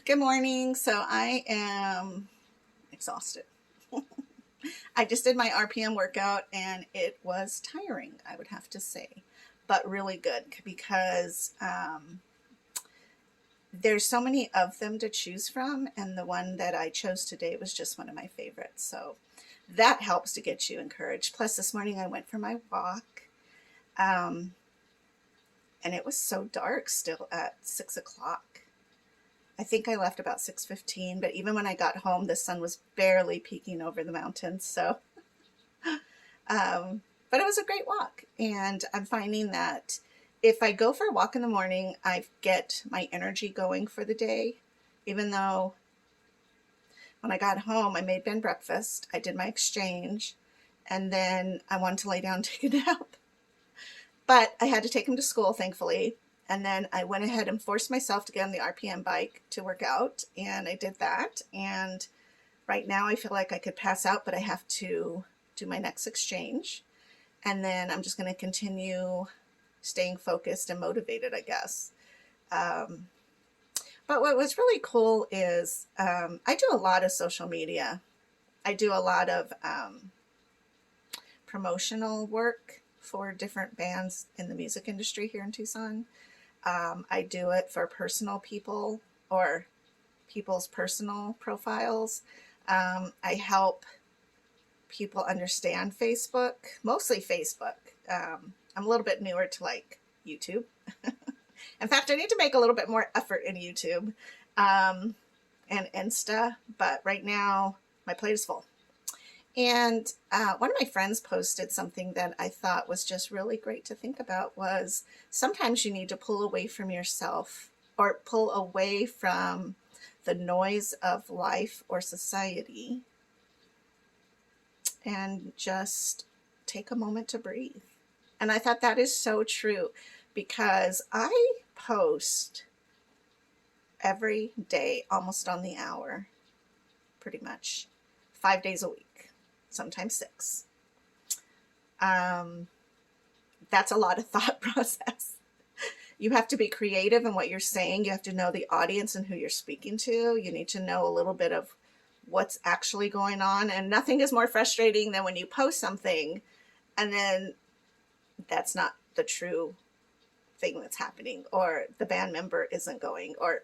Good morning. So I am exhausted. I just did my RPM workout and it was tiring, I would have to say, but really good because there's so many of them to choose from, and the one that I chose today was just one of my favorites. So that helps to get you encouraged. Plus, this morning I went for my walk, um, and it was so dark still at 6 o'clock. I think I left about 6:15, but even when I got home, the sun was barely peeking over the mountains. So, but it was a great walk. And I'm finding that if I go for a walk in the morning, I get my energy going for the day. Even though when I got home, I made Ben breakfast, I did my exchange, and then I wanted to lay down and take a nap. But I had to take him to school, thankfully. And then I went ahead and forced myself to get on the RPM bike to work out. And I did that. And right now I feel like I could pass out, but I have to do my next exchange. And then I'm just going to continue staying focused and motivated, I guess. Um, but what was really cool is I do a lot of social media. I do a lot of promotional work for different bands in the music industry here in Tucson. I do it for personal people or people's personal profiles. I help people understand Facebook, mostly Facebook. I'm a little bit newer to like YouTube. In fact, I need to make a little bit more effort in YouTube and Insta, but right now my plate is full. And one of my friends posted something that I thought was just really great to think about was sometimes you need to pull away from yourself or pull away from the noise of life or society and just take a moment to breathe. And I thought that is so true because I post every day, almost on the hour, pretty much 5 days a week, sometimes 6. That's a lot of thought process. You have to be creative in what you're saying. You have to know the audience and who you're speaking to. You need to know a little bit of what's actually going on. And nothing is more frustrating than when you post something and then that's not the true thing that's happening, or the band member isn't going, or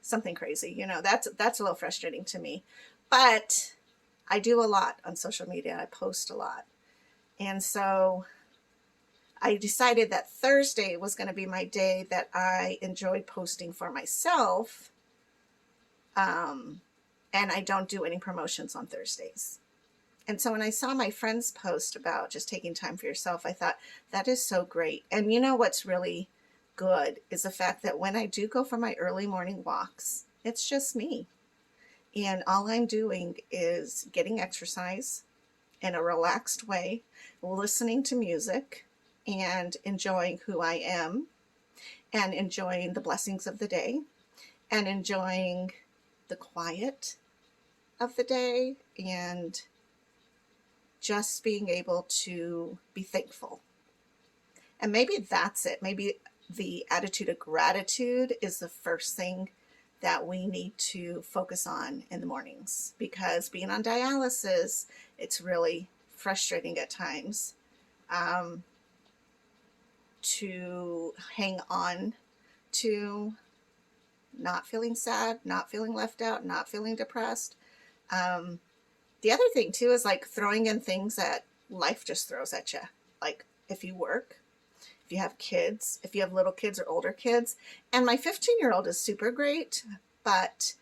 something crazy. That's a little frustrating to me. But I do a lot on social media. I post a lot. And so I decided that Thursday was going to be my day that I enjoyed posting for myself. And I don't do any promotions on Thursdays. And so when I saw my friend's post about just taking time for yourself, I thought that is so great. And you know what's really good is the fact that when I do go for my early morning walks, it's just me. And all I'm doing is getting exercise in a relaxed way, listening to music, and enjoying who I am, and enjoying the blessings of the day, and enjoying the quiet of the day, and just being able to be thankful. And maybe that's it. Maybe the attitude of gratitude is the first thing that we need to focus on in the mornings, because being on dialysis, it's really frustrating at times to hang on to not feeling sad, not feeling left out, not feeling depressed. The other thing too is like throwing in things that life just throws at you. Like if you work, if you have kids, if you have little kids or older kids. And my 15-year-old is super great, but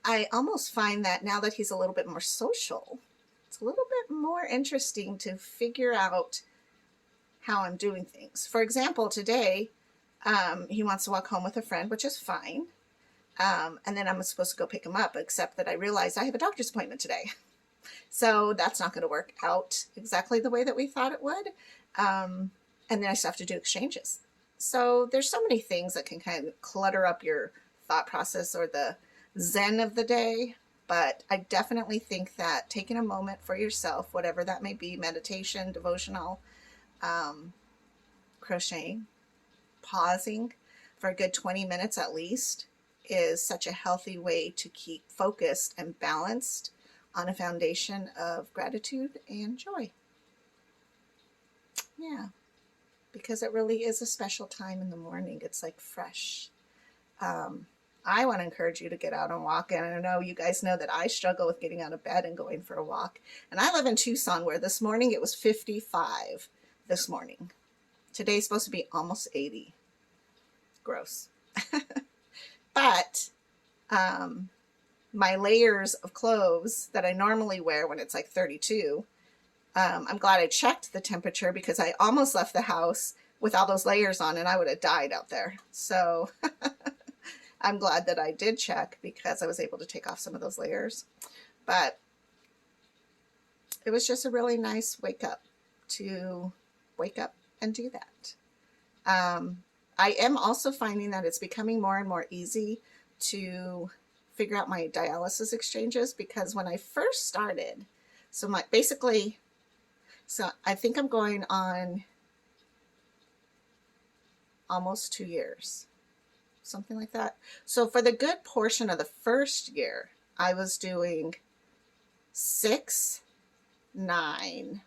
I almost find that now that he's a little bit more social, it's a little bit more interesting to figure out how I'm doing things. For example, today, he wants to walk home with a friend, which is fine. And then I'm supposed to go pick him up, except that I realized I have a doctor's appointment today. So that's not going to work out exactly the way that we thought it would. And then I still have to do exchanges. So there's so many things that can kind of clutter up your thought process or the zen of the day. But I definitely think that taking a moment for yourself, whatever that may be, meditation, devotional, crocheting, pausing for a good 20 minutes at least, is such a healthy way to keep focused and balanced on a foundation of gratitude and joy. Yeah, because it really is a special time in the morning. It's like fresh. I want to encourage you to get out and walk. And I know you guys know that I struggle with getting out of bed and going for a walk. And I live in Tucson, where this morning it was 55 this morning. Today's supposed to be almost 80. Gross. But my layers of clothes that I normally wear when it's like 32, I'm glad I checked the temperature, because I almost left the house with all those layers on and I would have died out there. So I'm glad that I did check, because I was able to take off some of those layers. But it was just a really nice wake up and do that. I am also finding that it's becoming more and more easy to figure out my dialysis exchanges, because when I first started, so I think I'm going on almost 2 years, something like that. So for the good portion of the first year, I was doing 6, 9,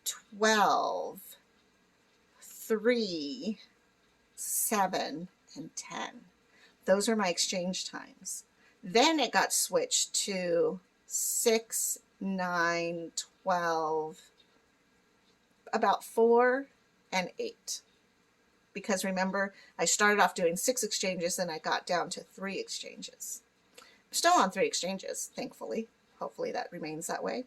12, 3, 7, and 10. Those are my exchange times. Then it got switched to 6, 9, 12, about 4, and 8. Because remember, I started off doing 6 exchanges, and I got down to 3 exchanges. I'm still on 3 exchanges, thankfully. Hopefully that remains that way.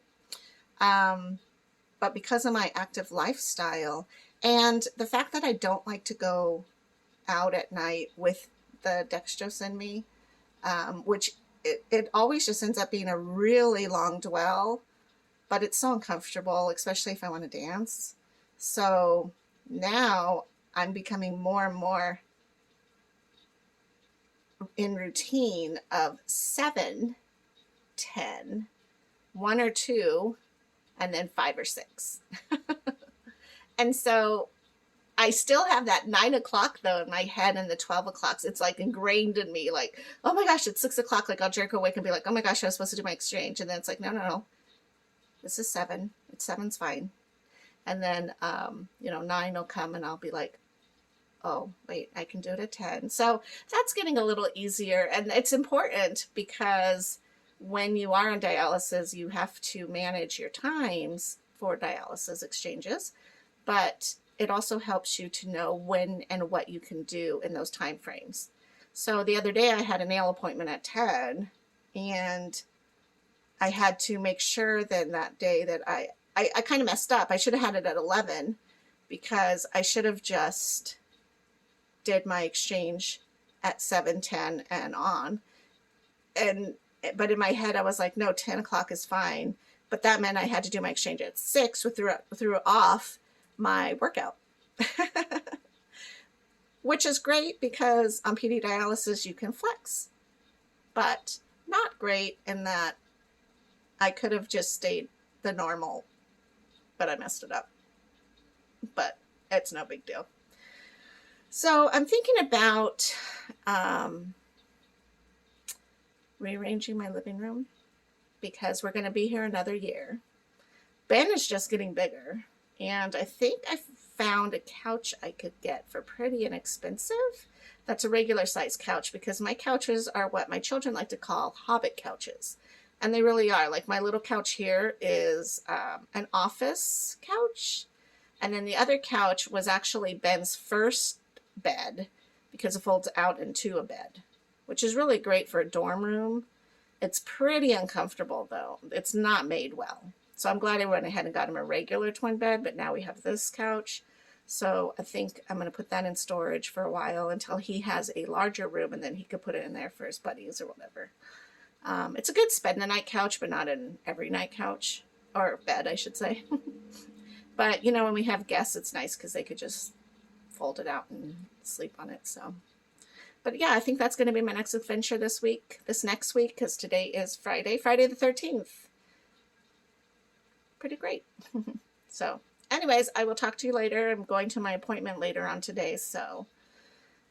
But because of my active lifestyle and the fact that I don't like to go out at night with the dextrose in me, which it always just ends up being a really long dwell, but it's so uncomfortable, especially if I want to dance. So now I'm becoming more and more in routine of 7, 10, 1 or 2, and then 5 or 6. And so I still have that 9 o'clock though in my head, and the 12 o'clocks. It's like ingrained in me, like, oh my gosh, it's 6 o'clock. Like I'll jerk awake and be like, oh my gosh, I was supposed to do my exchange. And then it's like, no, this is 7. It's 7's fine. And then, 9 will come and I'll be like, oh, wait, I can do it at 10. So that's getting a little easier. And it's important, because when you are on dialysis, you have to manage your times for dialysis exchanges, but it also helps you to know when and what you can do in those time frames. So the other day I had a nail appointment at 10, and I had to make sure then that day that I kind of messed up. I should have had it at 11, because I should have just did my exchange at 7, 10 and on. But in my head, I was like, no, 10 o'clock is fine. But that meant I had to do my exchange at 6, threw off my workout. Which is great, because on PD dialysis, you can flex. But not great in that I could have just stayed the normal, but I messed it up. But it's no big deal. So I'm thinking about rearranging my living room, because we're going to be here another year. Ben is just getting bigger, and I think I found a couch I could get for pretty inexpensive. That's a regular size couch, because my couches are what my children like to call hobbit couches. And they really are. Like my little couch here is an office couch. And then the other couch was actually Ben's first bed, because it folds out into a bed, which is really great for a dorm room. It's pretty uncomfortable though. It's not made well. So I'm glad I went ahead and got him a regular twin bed, but now we have this couch. So I think I'm going to put that in storage for a while until he has a larger room, and then he could put it in there for his buddies or whatever. It's a good spend the night couch, but not an every night couch, or bed, I should say. But when we have guests, it's nice because they could just fold it out and sleep on it. So, but yeah, I think that's going to be my next adventure this next week, because today is Friday the 13th. Pretty great. So anyways, I will talk to you later. I'm going to my appointment later on today. So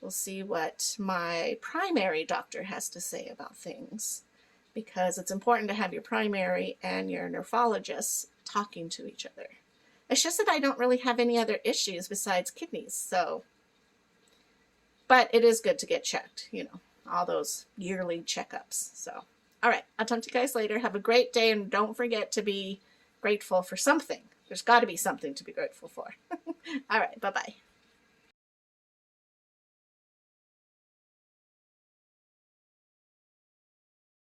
We'll see what my primary doctor has to say about things, because it's important to have your primary and your nephrologist talking to each other. It's just that I don't really have any other issues besides kidneys, so. But it is good to get checked, you know, all those yearly checkups. So, all right, I'll talk to you guys later. Have a great day, and don't forget to be grateful for something. There's got to be something to be grateful for. All right, bye-bye.